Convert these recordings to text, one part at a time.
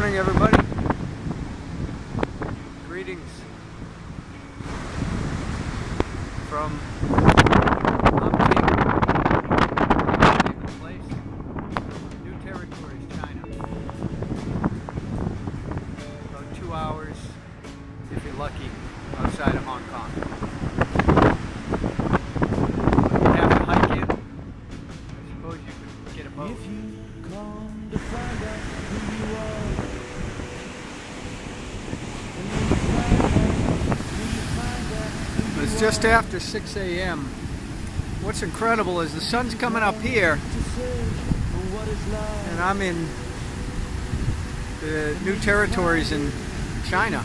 morning, everybody. Greetings from place, New Territories, China. About 2 hours, if you're lucky, outside of Hong Kong. You have to hike in. I suppose you could get a boat. If you come to find out who you are, it's just after 6 a.m. What's incredible is the sun's coming up here, and I'm in the New Territories in China,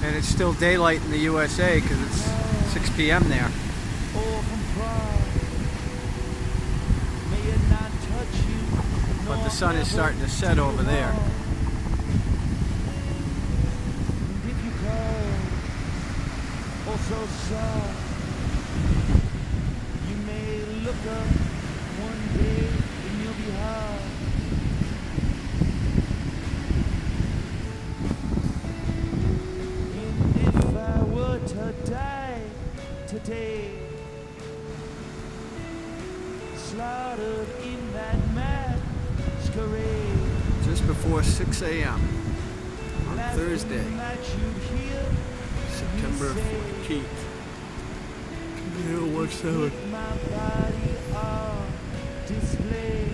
and it's still daylight in the USA because it's 6 p.m. there. But the sun is starting to set over there. So soft, you may look up one day and you'll be hard. And if I were to die today, slaughtered in that masquerade, just before 6 a.m. on Thursday, September 14th. 2017. my body on display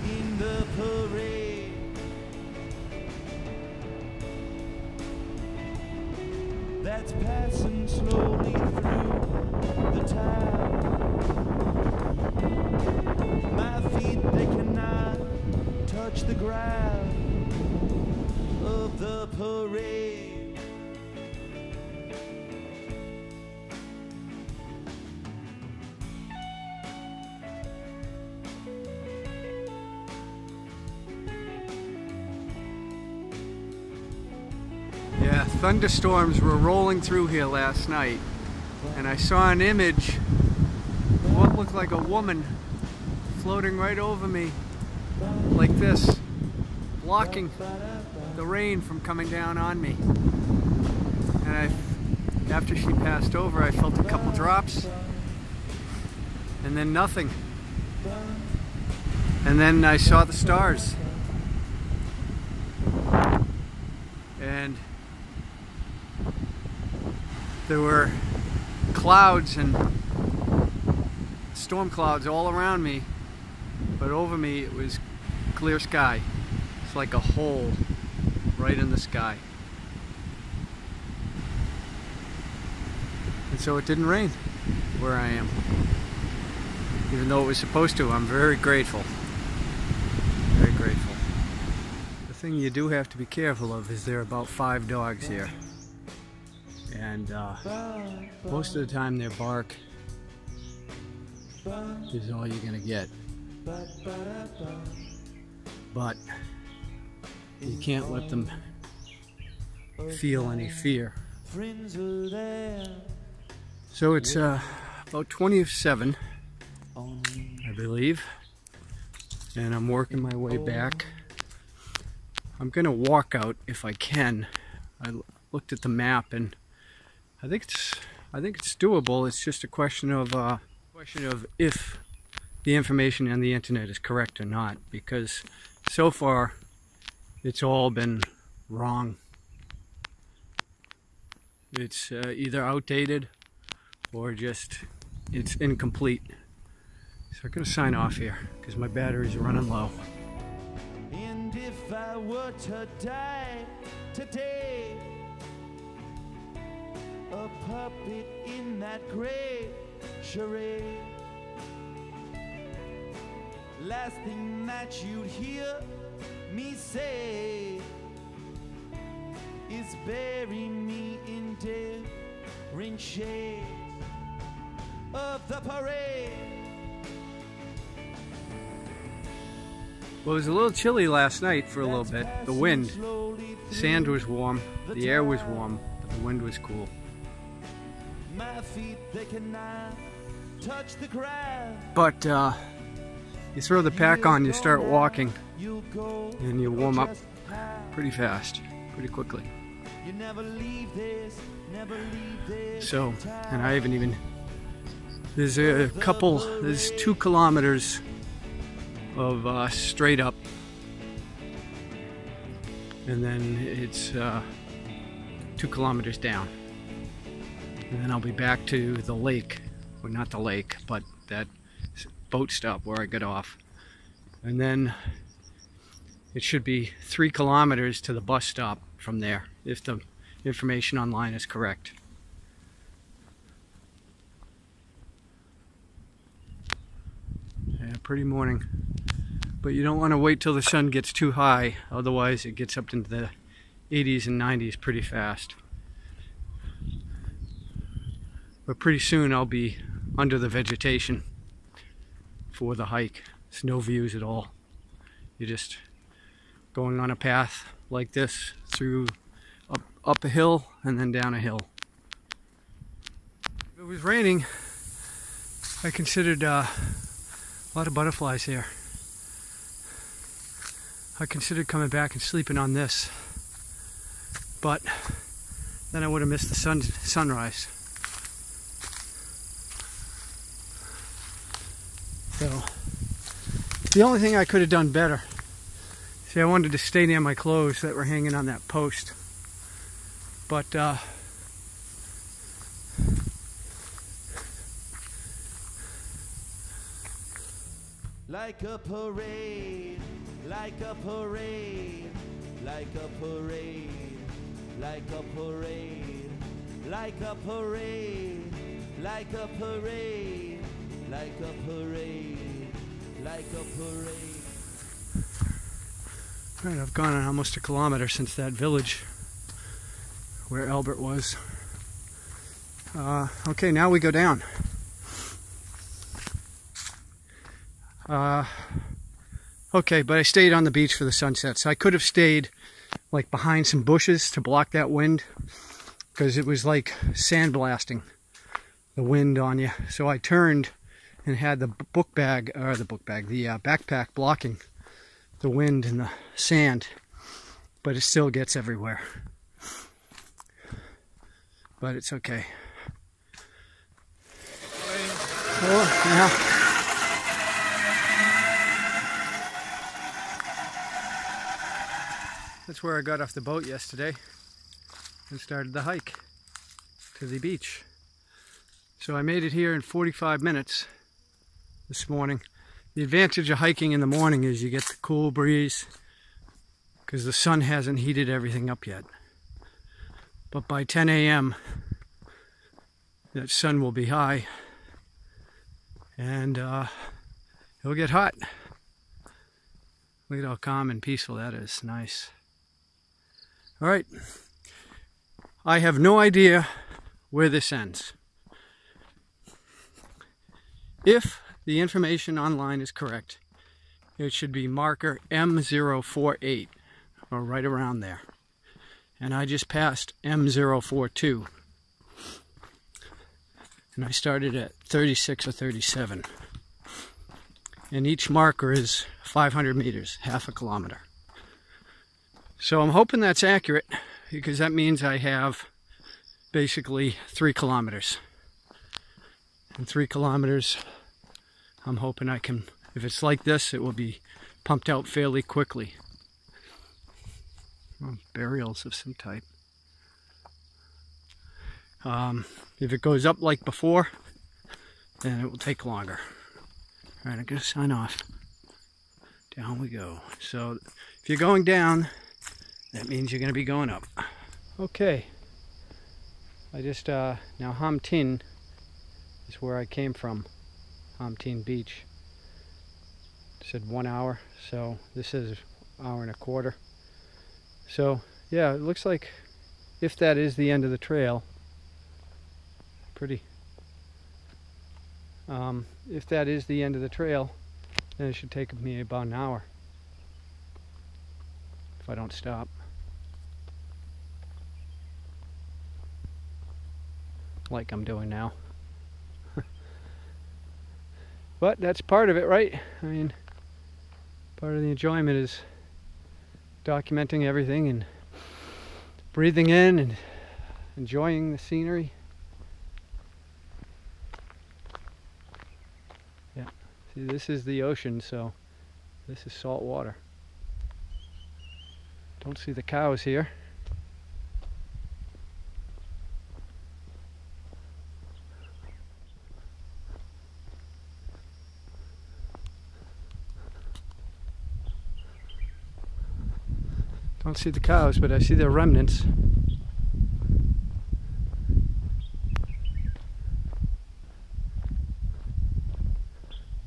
in the parade that's passing slowly through the town. My feet, they cannot touch the ground of the parade. Yeah, thunderstorms were rolling through here last night, and I saw an image of what looked like a woman floating right over me like this, blocking the rain from coming down on me. And after she passed over, I felt a couple drops, and then nothing. And then I saw the stars. And there were clouds and storm clouds all around me, but over me it was clear sky. It's like a hole right in the sky. And so it didn't rain where I am, even though it was supposed to. I'm very grateful. Very grateful. The thing you do have to be careful of is there are about 5 dogs here. And most of the time their bark is all you're gonna get. But you can't let them feel any fear. So it's about 20 of 7, I believe, and I'm working my way back. I'm gonna walk out if I can. I looked at the map and I think it's doable. It's just a question of if the information on the internet is correct or not, because so far it's all been wrong. It's either outdated or just it's incomplete. So I'm gonna sign off here because my batteries are running low. And if I were to die today, a puppet in that great charade, last thing that you'd hear me say is bury me in different shades of the parade. Well, it was a little chilly last night for a little bit. The wind, the sand was warm, the air was warm, but the wind was cool. My feet, they cannot touch the ground. But You throw the pack on, you start walking, and you warm up pretty fast, pretty quickly. So, and I haven't even, there's 2 kilometers of straight up, and then it's 2 kilometers down. And then I'll be back to the lake, well, not the lake, but that boat stop where I get off. And then it should be 3 kilometers to the bus stop from there, if the information online is correct. Yeah, pretty morning. But you don't want to wait till the sun gets too high, otherwise it gets up into the 80s and 90s pretty fast. But pretty soon I'll be under the vegetation for the hike. It's no views at all. You're just going on a path like this through up a hill and then down a hill. If it was raining, I considered a lot of butterflies here. I considered coming back and sleeping on this, but then I would have missed the sunrise. So the only thing I could have done better, see, I wanted to stay near my clothes that were hanging on that post, but like a parade, like a parade, like a parade, like a parade, like a parade, like a parade, like a parade, like a parade. Right, I've gone on almost a kilometer since that village where Albert was. Okay, now we go down. Okay, but I stayed on the beach for the sunset, so I could have stayed like behind some bushes to block that wind, because it was like sandblasting the wind on you. So I turned and had the backpack blocking the wind and the sand, but it still gets everywhere. But it's okay. Oh, yeah. That's where I got off the boat yesterday and started the hike to the beach. So I made it here in 45 minutes this morning. The advantage of hiking in the morning is you get the cool breeze because the sun hasn't heated everything up yet. But by 10 a.m. that sun will be high and it'll get hot. Look at how calm and peaceful that is. Nice. All right. I have no idea where this ends. If the information online is correct, it should be marker M048, or right around there. And I just passed M042. And I started at 36 or 37. And each marker is 500 meters, half a kilometer. So I'm hoping that's accurate, because that means I have basically 3 kilometers. And 3 kilometers, I'm hoping I can, if it's like this, it will be pumped out fairly quickly. Well, burials of some type. If it goes up like before, then it will take longer. All right, I'm going to sign off. Down we go. So if you're going down, that means you're going to be going up. Okay. I just, now Ham Tin is where I came from. Ham Tin Beach. It said 1 hour, so this is an hour and a quarter. So yeah, it looks like if that is the end of the trail, pretty. If that is the end of the trail, then it should take me about an hour if I don't stop. Like I'm doing now. But that's part of it, right? I mean, Part of the enjoyment is documenting everything and breathing in and enjoying the scenery. Yeah, see, this is the ocean, so this is salt water. Don't see the cows here. Don't see the cows, but I see their remnants.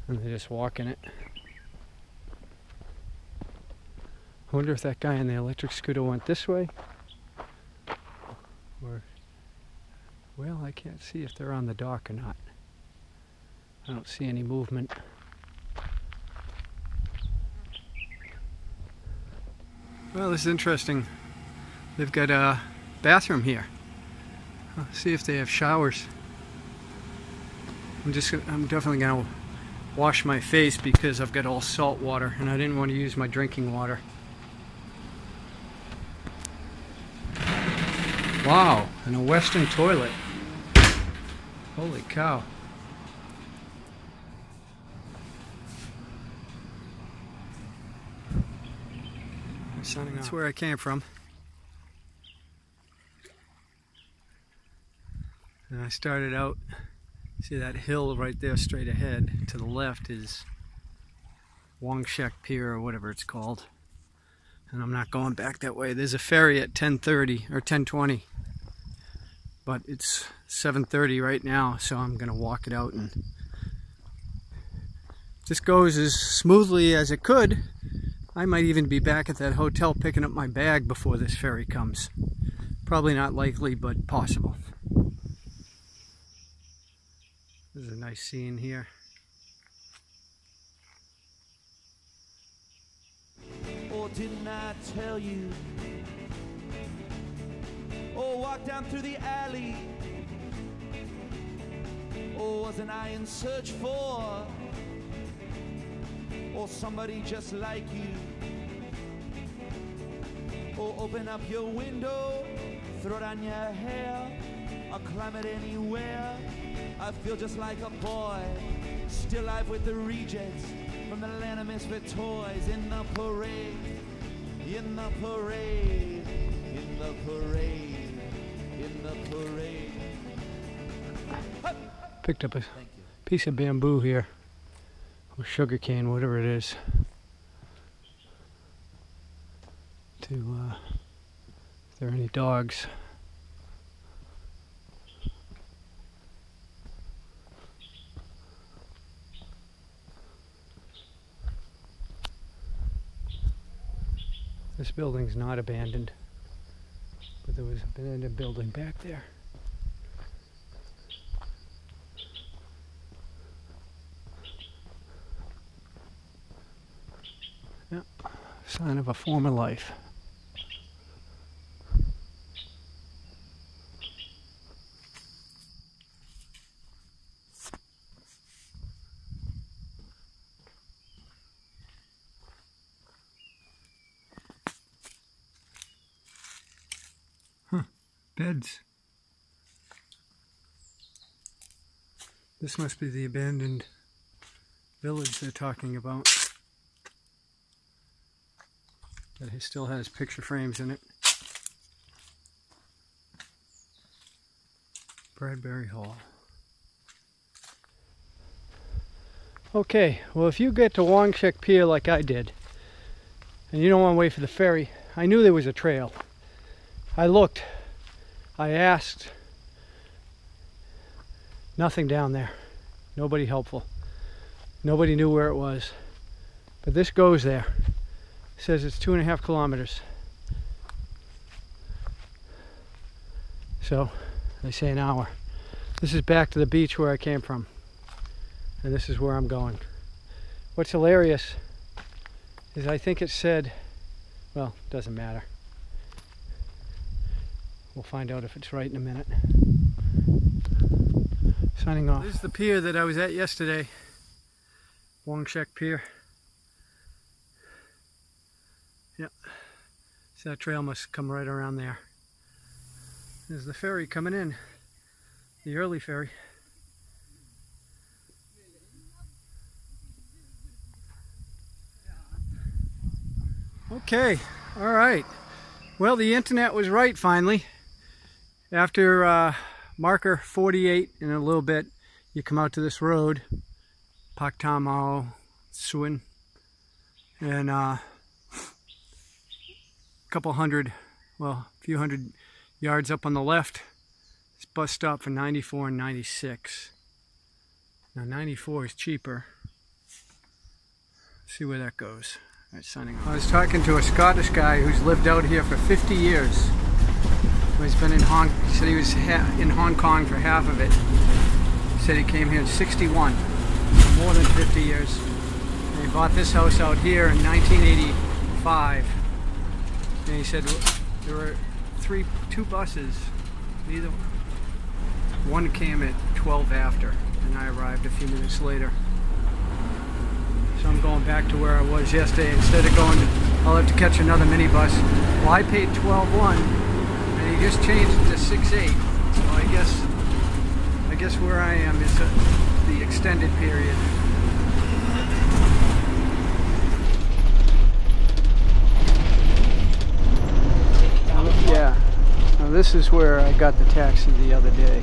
And they're just walking it. I wonder if that guy in the electric scooter went this way. Or, well, I can't see if they're on the dock or not. I don't see any movement. Well, this is interesting. They've got a bathroom here. Let's see if they have showers. I'm definitely gonna wash my face because I've got all salt water and I didn't want to use my drinking water. Wow, and a Western toilet. Holy cow. That's where I came from. And I started out, see that hill right there straight ahead. To the left is Wangshek Pier or whatever it's called. And I'm not going back that way. There's a ferry at 10:30 or 10:20. But it's 7:30 right now, so I'm gonna walk it out, and just goes as smoothly as it could. I might even be back at that hotel picking up my bag before this ferry comes. Probably not likely, but possible. This is a nice scene here. Or didn't I tell you? Or walk down through the alley? Or wasn't I in search for? Or somebody just like you? Or open up your window, throw down your hair, or climb it anywhere. I feel just like a boy, still alive with the rejects from the land of misfit toys. In the parade, in the parade, in the parade, in the parade. Picked up a piece of bamboo here, or sugar cane, whatever it is, to if there are any dogs. This building's not abandoned, but there was an abandoned building back there. Yeah, sign of a former life. Beds. This must be the abandoned village they're talking about. That still has picture frames in it. Bradbury Hall. Okay, well, if you get to Wangshek Pier like I did, and you don't want to wait for the ferry, I knew there was a trail. I looked. I asked. Nothing down there. Nobody helpful. Nobody knew where it was. But this goes there. It says it's 2.5 kilometers. So, they say an hour. This is back to the beach where I came from. And this is where I'm going. What's hilarious is I think it said, well, doesn't matter. We'll find out if it's right in a minute. Signing off. This is the pier that I was at yesterday. Wangshek Pier. Yep. So that trail must come right around there. There's the ferry coming in. The early ferry. Okay, all right. Well, the internet was right finally. After marker 48 in a little bit, you come out to this road, Pak Tamao, Suin, and a couple hundred, well, a few hundred yards up on the left, it's bus stop for 94 and 96. Now 94 is cheaper. Let's see where that goes. All right, signing off. I was talking to a Scottish guy who's lived out here for 50 years. He's been in Hong. He said he was in Hong Kong for half of it. He said he came here in '61, more than 50 years. And he bought this house out here in 1985. And he said there were two buses. Either one came at 12 after, and I arrived a few minutes later. So I'm going back to where I was yesterday. Instead of going, I'll have to catch another minibus. Well, I paid 12.1, and he just changed it to 6.8. So I guess where I am is the extended period. Yeah. Now this is where I got the taxi the other day.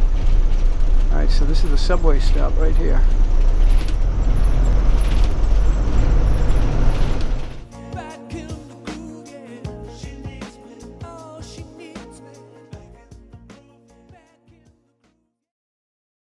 All right, so this is the subway stop right here.